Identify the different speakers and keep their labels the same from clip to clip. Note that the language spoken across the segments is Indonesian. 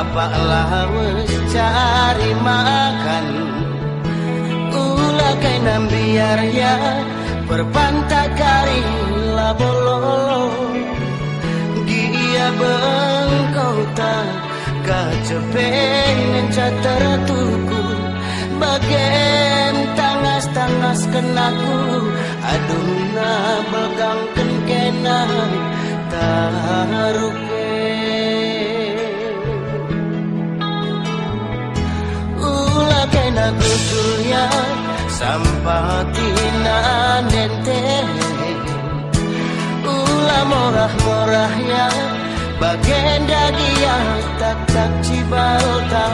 Speaker 1: bapak lawas cari makan. Ulah kainan biar ya berpantak kari labololo. Dia bengkau tak kacepen tertuku. Bagian tangas-tangas kenaku. Aduh na belgang kena taruke. Ulah kena kutunya sampah tina nente. Ulah morah-morahnya bagian dagian tak cibalta.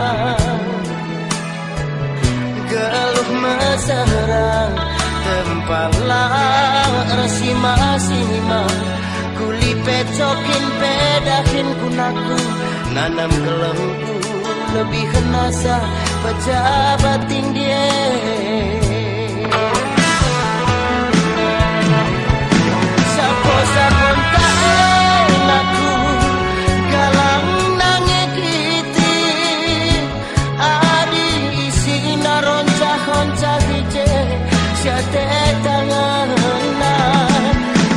Speaker 1: Geluh mesra tempalah resima-sima. Kuli pecokin pedahin kunaku. Nanam gelengku lebih kenasa pejabat tinggi. Sapo-sapo tak enaku galang nangekiti. Adi isi naroncah-roncah hije syate tangan.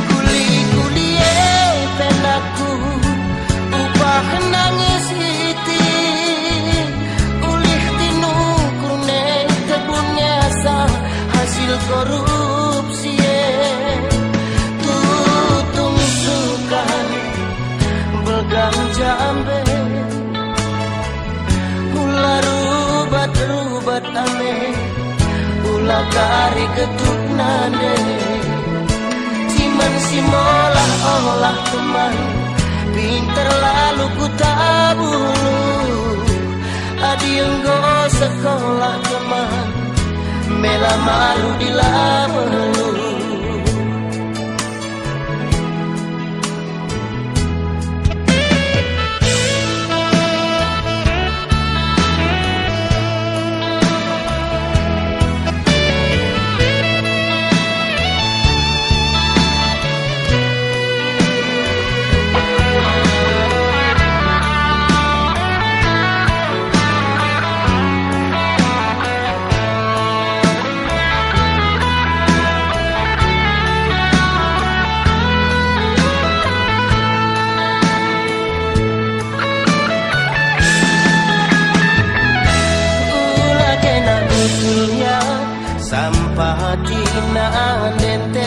Speaker 1: Kuli-kuli penaku upah nangis iti. Ulih tinu kune tebunnya sah hasil korupsi. Tutung suka belgang jambe. Ulah rubat-rubat ame. Ulah kari ketuk nane. Ciman si molah olah teman. Pinter lalu ku tabulu. Adi enggo sekolah teman. Mela malu dilabelu. Sampah tina nente.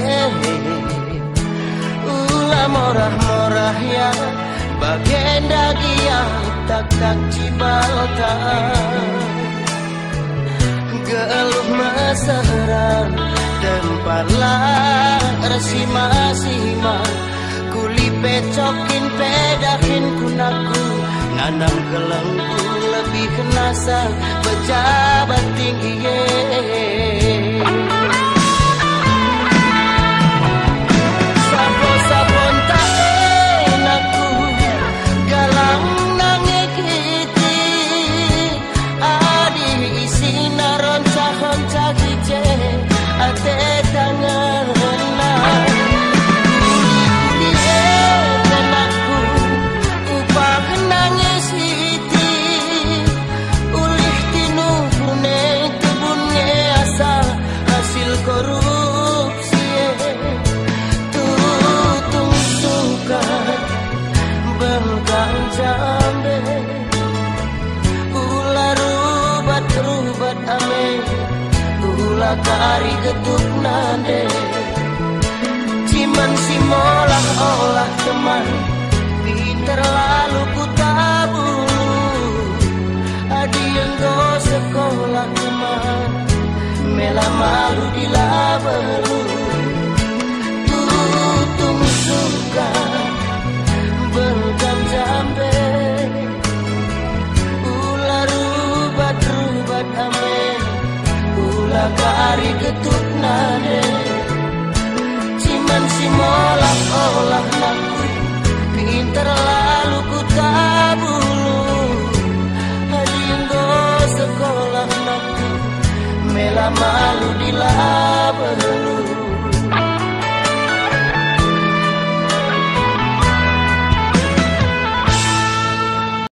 Speaker 1: Ulah morah-morah ya bagian dagian tak cibalta. Geluh mesra tempalah resima-sima. Kuli pecokin pedahin kunaku. Nanam gelengku lebih kenasa pejabat tinggi. Sapo-sapo tak enaku galang nangekiti. Adi isi naroncah-roncah hije ate tangan. Korupsi tutung suka belgang jambe. Ulah rubat-rubat ame. Ulah kari getuk nande. Ciman si molah olah teman. Pinter lalu ku tabulu. Adi enggo sekolah teman. Mela malu dilabelu. Tutung suka belgang jambe. Ulah rubat-rubat ame. Ulah kari getuk nade. Ciman si molah olah naku. Pinter lalu ku tabulu. Adi enggo sekolah naku. Mela malu dilabelu.